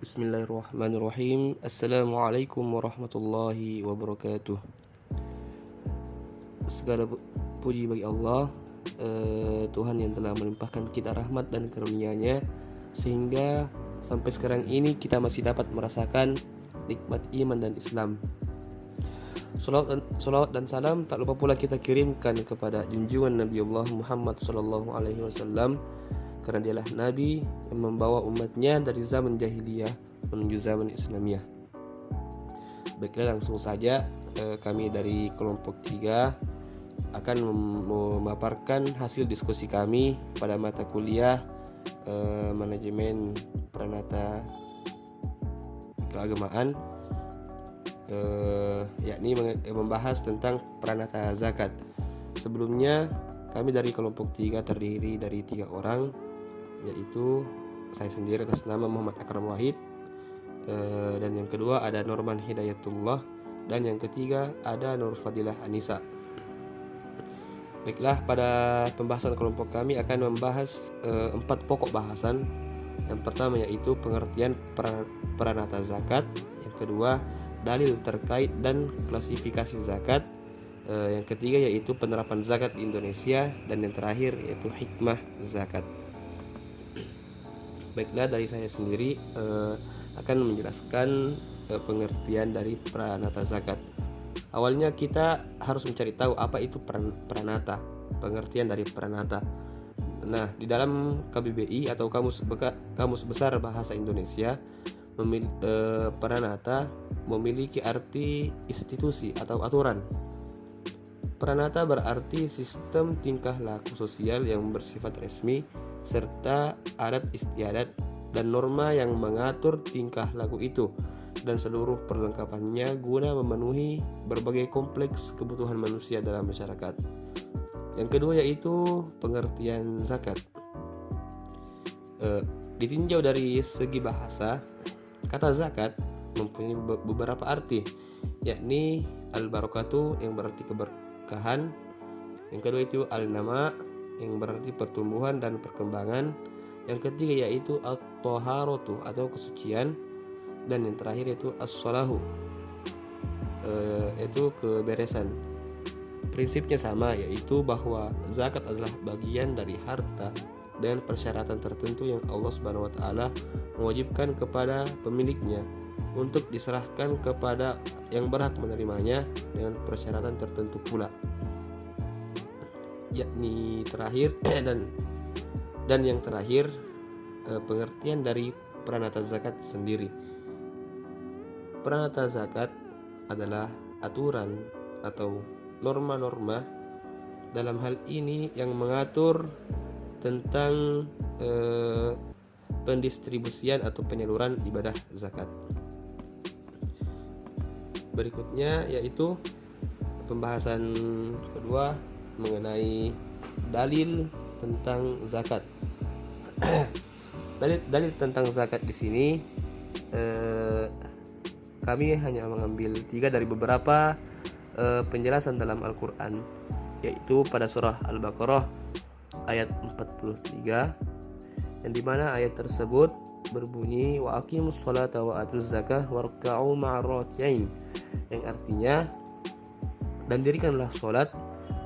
Bismillahirrahmanirrahim. Assalamualaikum warahmatullahi wabarakatuh. Segala puji bagi Allah, Tuhan yang telah melimpahkan kita rahmat dan karunia-Nya sehingga sampai sekarang ini kita masih dapat merasakan nikmat iman dan Islam. Salawat dan salam tak lupa pula kita kirimkan kepada junjungan Nabi Allah Muhammad SAW, karena dialah Nabi yang membawa umatnya dari zaman jahiliyah menuju zaman Islamiyah. Baiklah, langsung saja kami dari kelompok 3 akan memaparkan hasil diskusi kami pada mata kuliah manajemen Pranata keagamaan, yakni membahas tentang pranata zakat. Sebelumnya kami dari kelompok 3 terdiri dari 3 orang, yaitu saya sendiri atas nama Muhammad Akram Wahid, dan yang kedua ada Norman Hidayatullah, dan yang ketiga ada Nur Fadilah Anissa. Baiklah, pada pembahasan kelompok kami akan membahas 4 pokok bahasan. Yang pertama yaitu pengertian pranata zakat, yang kedua dalil terkait dan klasifikasi zakat, yang ketiga yaitu penerapan zakat di Indonesia, dan yang terakhir yaitu hikmah zakat. Baiklah, dari saya sendiri akan menjelaskan pengertian dari pranata zakat. Awalnya kita harus mencari tahu apa itu pranata, pengertian dari pranata. Nah, di dalam KBBI atau Kamus Besar Bahasa Indonesia, pranata memiliki arti institusi atau aturan. Pranata berarti sistem tingkah laku sosial yang bersifat resmi serta adat istiadat dan norma yang mengatur tingkah laku itu dan seluruh perlengkapannya guna memenuhi berbagai kompleks kebutuhan manusia dalam masyarakat. Yang kedua yaitu pengertian zakat. Ditinjau dari segi bahasa, kata zakat mempunyai beberapa arti, yakni al-barakatuh yang berarti keberkahan, yang kedua itu al-nama yang berarti pertumbuhan dan perkembangan, yang ketiga yaitu at-taharatu atau kesucian, dan yang terakhir yaitu as-salahu, yaitu keberesan. Prinsipnya sama, yaitu bahwa zakat adalah bagian dari harta dengan persyaratan tertentu yang Allah Subhanahu wa taala mewajibkan kepada pemiliknya untuk diserahkan kepada yang berhak menerimanya dengan persyaratan tertentu pula, yakni terakhir dan yang terakhir pengertian dari pranata zakat sendiri. Pranata zakat adalah aturan atau norma-norma dalam hal ini yang mengatur tentang pendistribusian atau penyaluran ibadah zakat. Berikutnya yaitu pembahasan kedua mengenai dalil tentang zakat. dalil tentang zakat di sini kami hanya mengambil 3 dari beberapa penjelasan dalam Al-Quran, yaitu pada surah Al-Baqarah ayat 43, yang dimana ayat tersebut berbunyi wa aqimus sholata wa atuz zakah warka'u ma'ar raki'in, yang artinya dan dirikanlah sholat,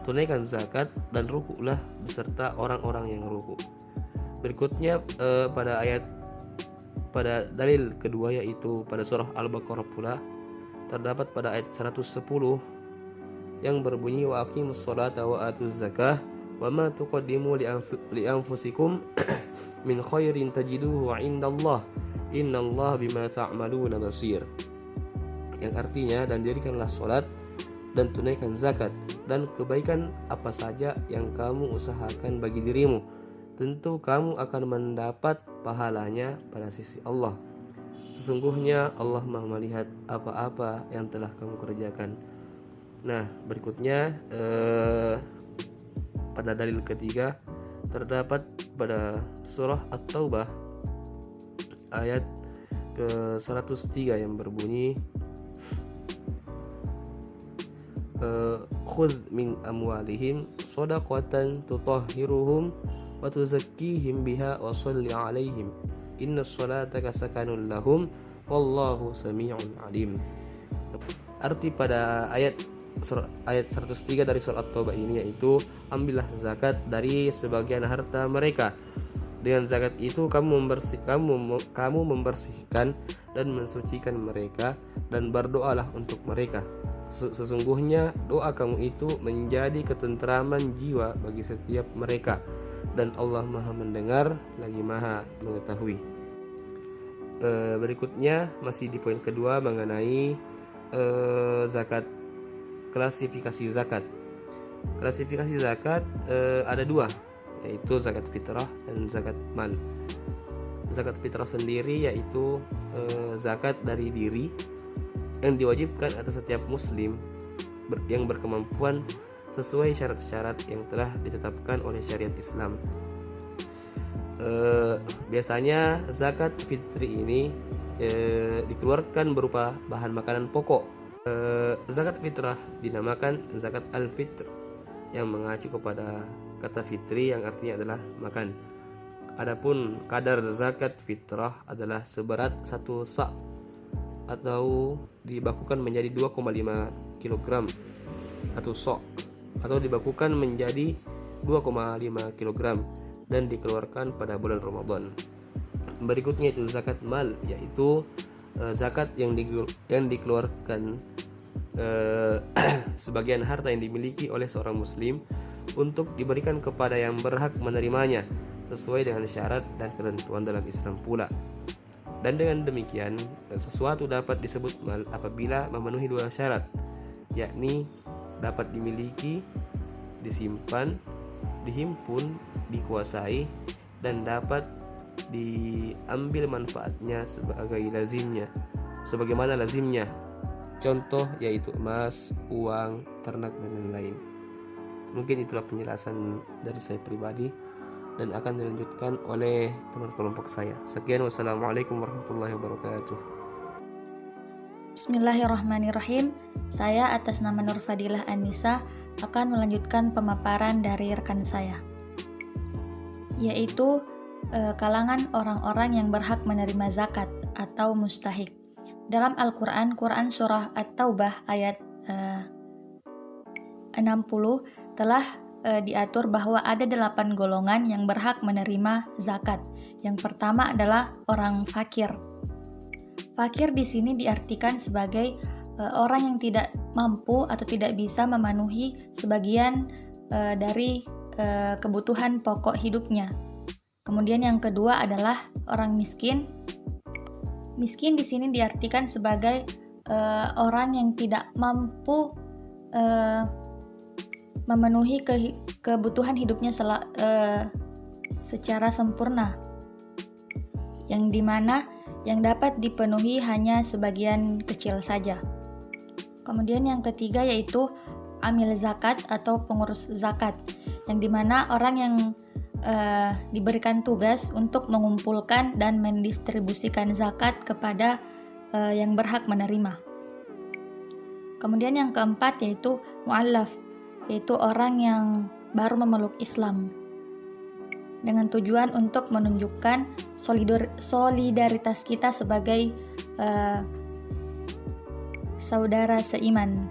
tunaikan zakat, dan rukuklah beserta orang-orang yang rukuk. Berikutnya pada dalil kedua yaitu pada surah Al-Baqarah pula terdapat pada ayat 110 yang berbunyi wa aqimus sholata wa atuz zakah wa ma tuqaddimu li anfusikum min khairin tajiduhu 'indallah innallaha bima ta'maluna basir, yang artinya dan dirikanlah sholat dan tunaikan zakat dan kebaikan apa saja yang kamu usahakan bagi dirimu, tentu kamu akan mendapat pahalanya pada sisi Allah. Sesungguhnya Allah Maha melihat apa-apa yang telah kamu kerjakan. Nah, berikutnya pada dalil ketiga terdapat pada surah At-Taubah ayat ke-103 yang berbunyi khudh min amwalihim shadaqatan tutahhiruhum wa tuzakkihim biha wa shalli alaihim innas salata sakanun lahum wallahu sami'un alim. Arti pada ayat 103 dari surah At-Taubah ini yaitu, ambillah zakat dari sebagian harta mereka. Dengan zakat itu kamu membersihkan dan mensucikan mereka, dan berdoalah untuk mereka. Sesungguhnya doa kamu itu menjadi ketenteraman jiwa bagi setiap mereka, dan Allah Maha mendengar lagi Maha mengetahui. Berikutnya masih di poin kedua mengenai zakat. Klasifikasi zakat. Klasifikasi zakat ada dua, yaitu zakat fitrah dan zakat mal. Zakat fitrah sendiri yaitu zakat dari diri yang diwajibkan atas setiap muslim yang berkemampuan sesuai syarat-syarat yang telah ditetapkan oleh syariat Islam. Biasanya zakat fitri ini dikeluarkan berupa bahan makanan pokok. Zakat fitrah dinamakan zakat al-fitr yang mengacu kepada kata fitri yang artinya adalah makan. Adapun kadar zakat fitrah adalah seberat 1 sa' atau dibakukan menjadi 2,5 kg atau sok, atau dibakukan menjadi 2,5 kg dan dikeluarkan pada bulan Ramadan. Berikutnya itu zakat mal, yaitu zakat yang dikeluarkan sebagian harta yang dimiliki oleh seorang muslim untuk diberikan kepada yang berhak menerimanya sesuai dengan syarat dan ketentuan dalam Islam pula. Dan dengan demikian sesuatu dapat disebut mal apabila memenuhi 2 syarat, yakni dapat dimiliki, disimpan, dihimpun, dikuasai, dan dapat diambil manfaatnya sebagaimana lazimnya. Contoh yaitu emas, uang, ternak, dan lain-lain. Mungkin itulah penjelasan dari saya pribadi dan akan dilanjutkan oleh teman kelompok saya. Sekian, wassalamualaikum warahmatullahi wabarakatuh. Bismillahirrahmanirrahim. Saya atas nama Nur Fadilah Anissa akan melanjutkan pemaparan dari rekan saya, yaitu kalangan orang-orang yang berhak menerima zakat atau mustahik. Dalam Al-Quran, surah At-Taubah ayat 60 telah diatur bahwa ada 8 golongan yang berhak menerima zakat. Yang pertama adalah orang fakir. Fakir di sini diartikan sebagai orang yang tidak mampu atau tidak bisa memenuhi sebagian dari kebutuhan pokok hidupnya. Kemudian yang kedua adalah orang miskin. Miskin di sini diartikan sebagai orang yang tidak mampu memenuhi kebutuhan hidupnya secara sempurna, yang dimana yang dapat dipenuhi hanya sebagian kecil saja. Kemudian yang ketiga yaitu amil zakat atau pengurus zakat, yang dimana orang yang diberikan tugas untuk mengumpulkan dan mendistribusikan zakat kepada yang berhak menerima. Kemudian yang keempat yaitu mu'allaf, yaitu orang yang baru memeluk Islam dengan tujuan untuk menunjukkan solidaritas kita sebagai saudara seiman.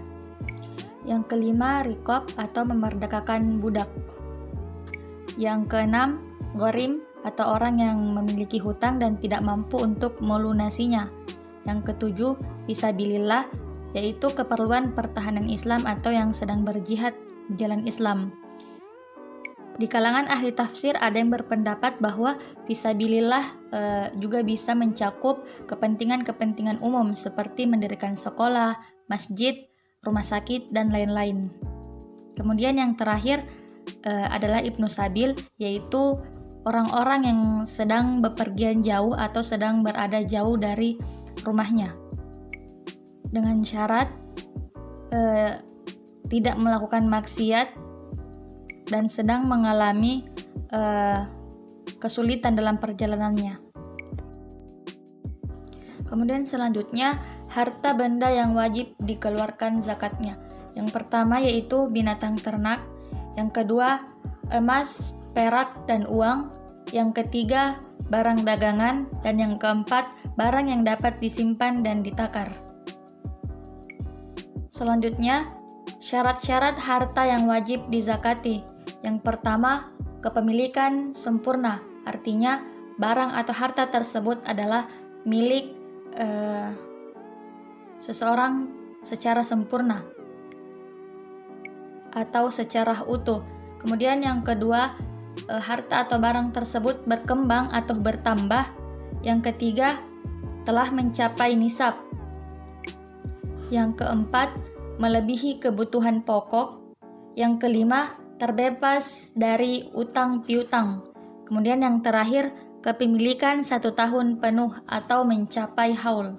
Yang kelima, riqab atau memerdekakan budak. Yang keenam, gharim atau orang yang memiliki hutang dan tidak mampu untuk melunasinya. Yang ketujuh, fisabilillah, yaitu keperluan pertahanan Islam atau yang sedang berjihad di jalan Islam. Di kalangan ahli tafsir ada yang berpendapat bahwa fisabilillah juga bisa mencakup kepentingan-kepentingan umum seperti mendirikan sekolah, masjid, rumah sakit, dan lain-lain. Kemudian yang terakhir adalah Ibnu Sabil, yaitu orang-orang yang sedang bepergian jauh atau sedang berada jauh dari rumahnya dengan syarat tidak melakukan maksiat dan sedang mengalami kesulitan dalam perjalanannya. Kemudian selanjutnya, harta benda yang wajib dikeluarkan zakatnya. Yang pertama yaitu binatang ternak, yang kedua emas, perak, dan uang, yang ketiga barang dagangan, dan yang keempat, barang yang dapat disimpan dan ditakar. Selanjutnya, syarat-syarat harta yang wajib dizakati. Yang pertama, kepemilikan sempurna, artinya barang atau harta tersebut adalah milik seseorang secara sempurna atau secara utuh. Kemudian yang kedua, harta atau barang tersebut berkembang atau bertambah. Yang ketiga, telah mencapai nisab. Yang keempat, melebihi kebutuhan pokok. Yang kelima, terbebas dari utang piutang. Kemudian yang terakhir, kepemilikan 1 tahun penuh atau mencapai haul.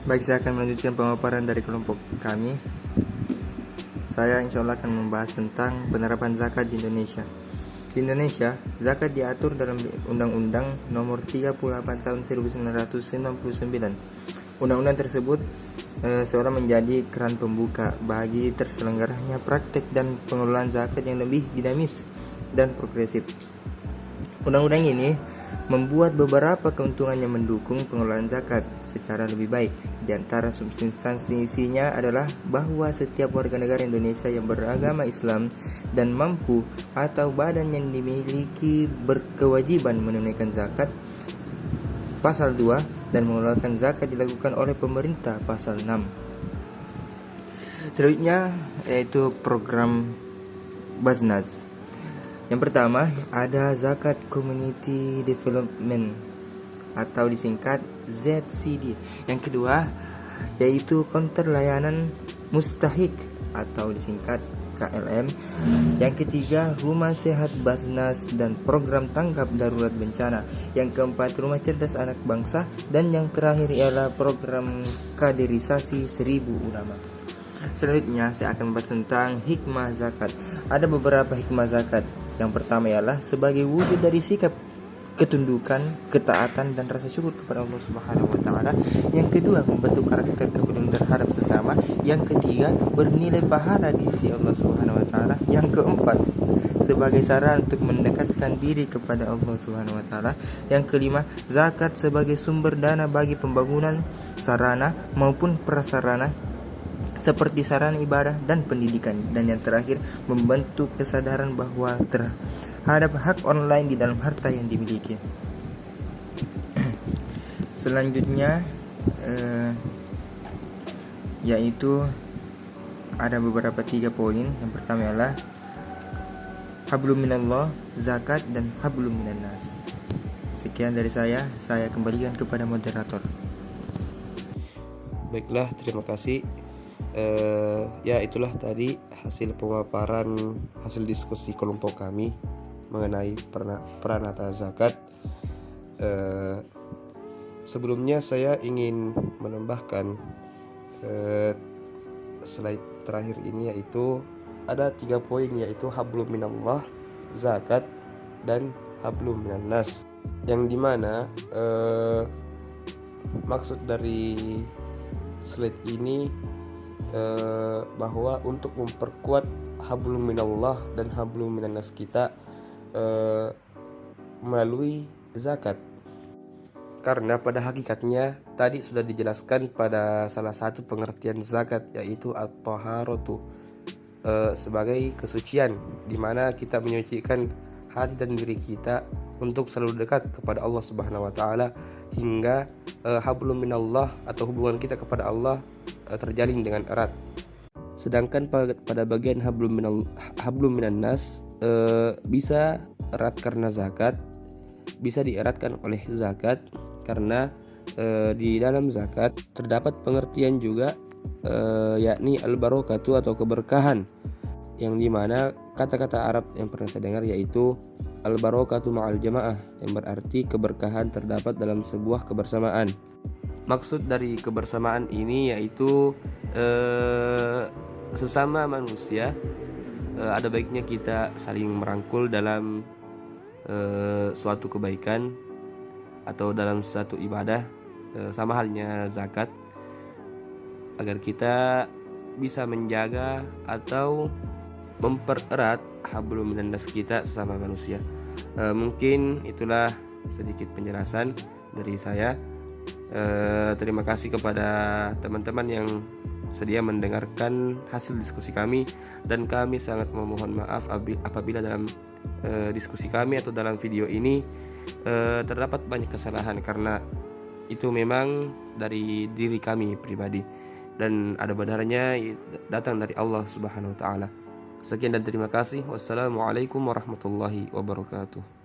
Baik, saya akan melanjutkan pemaparan dari kelompok kami. Saya insya Allah akan membahas tentang penerapan zakat di Indonesia. Di Indonesia, zakat diatur dalam Undang-Undang Nomor 38 Tahun 1999. Undang-undang tersebut seolah menjadi keran pembuka bagi terselenggaranya praktek dan pengelolaan zakat yang lebih dinamis dan progresif. Undang-undang ini membuat beberapa keuntungan yang mendukung pengelolaan zakat secara lebih baik. Di antara substansinya adalah bahwa setiap warga negara Indonesia yang beragama Islam dan mampu atau badan yang dimiliki berkewajiban menunaikan zakat pasal 2 dan mengeluarkan zakat dilakukan oleh pemerintah pasal 6. Selanjutnya yaitu program Basnas. Yang pertama ada zakat community development atau disingkat ZCD. Yang kedua yaitu counter layanan mustahik atau disingkat KLM. Yang ketiga rumah sehat Basnas dan program tanggap darurat bencana. Yang keempat rumah cerdas anak bangsa. Dan yang terakhir ialah program kaderisasi 1000 ulama. Selanjutnya saya akan membahas tentang hikmah zakat. Ada beberapa hikmah zakat. Yang pertama ialah sebagai wujud dari sikap ketundukan, ketaatan dan rasa syukur kepada Allah Subhanahu wa taala. Yang kedua, membentuk karakter kepedulian terhadap sesama. Yang ketiga, bernilai pahala di sisi Allah Subhanahu wa taala. Yang keempat, sebagai sarana untuk mendekatkan diri kepada Allah Subhanahu wa taala. Yang kelima, zakat sebagai sumber dana bagi pembangunan sarana maupun prasarana seperti sarana ibadah dan pendidikan. Dan yang terakhir, membentuk kesadaran bahwa terhadap hak online di dalam harta yang dimiliki. Selanjutnya yaitu ada beberapa 3 poin. Yang pertama adalah hablum minallah, zakat, dan hablum minannas. Sekian dari saya kembalikan kepada moderator. Baiklah, terima kasih. Ya itulah tadi hasil pemaparan, hasil diskusi kelompok kami mengenai peranata zakat. Sebelumnya saya ingin menambahkan slide terakhir ini, yaitu ada 3 poin, yaitu hablum minallah, zakat, dan hablum minannas, yang dimana maksud dari slide ini bahwa untuk memperkuat hablum minallah dan hablum minannas kita melalui zakat. Karena pada hakikatnya tadi sudah dijelaskan pada salah satu pengertian zakat, yaitu at-taharatu, sebagai kesucian, di mana kita menyucikan hati dan diri kita untuk selalu dekat kepada Allah Subhanahu wa taala, hingga hablum minallah atau hubungan kita kepada Allah terjalin dengan erat. Sedangkan pada bagian hablum minannas bisa erat karena zakat, bisa dieratkan oleh zakat karena di dalam zakat terdapat pengertian juga yakni al-barokatu atau keberkahan, yang dimana kata-kata Arab yang pernah saya dengar yaitu al-barokatu ma'al jamaah, yang berarti keberkahan terdapat dalam sebuah kebersamaan. Maksud dari kebersamaan ini yaitu sesama manusia ada baiknya kita saling merangkul dalam suatu kebaikan atau dalam suatu ibadah, sama halnya zakat, agar kita bisa menjaga atau mempererat hablum minannas kita sesama manusia. Mungkin itulah sedikit penjelasan dari saya. Terima kasih kepada teman-teman yang sedia mendengarkan hasil diskusi kami, dan kami sangat memohon maaf apabila dalam diskusi kami atau dalam video ini terdapat banyak kesalahan, karena itu memang dari diri kami pribadi dan ada benarnya datang dari Allah Subhanahu wa taala. Sekian dan terima kasih. Wassalamualaikum warahmatullahi wabarakatuh.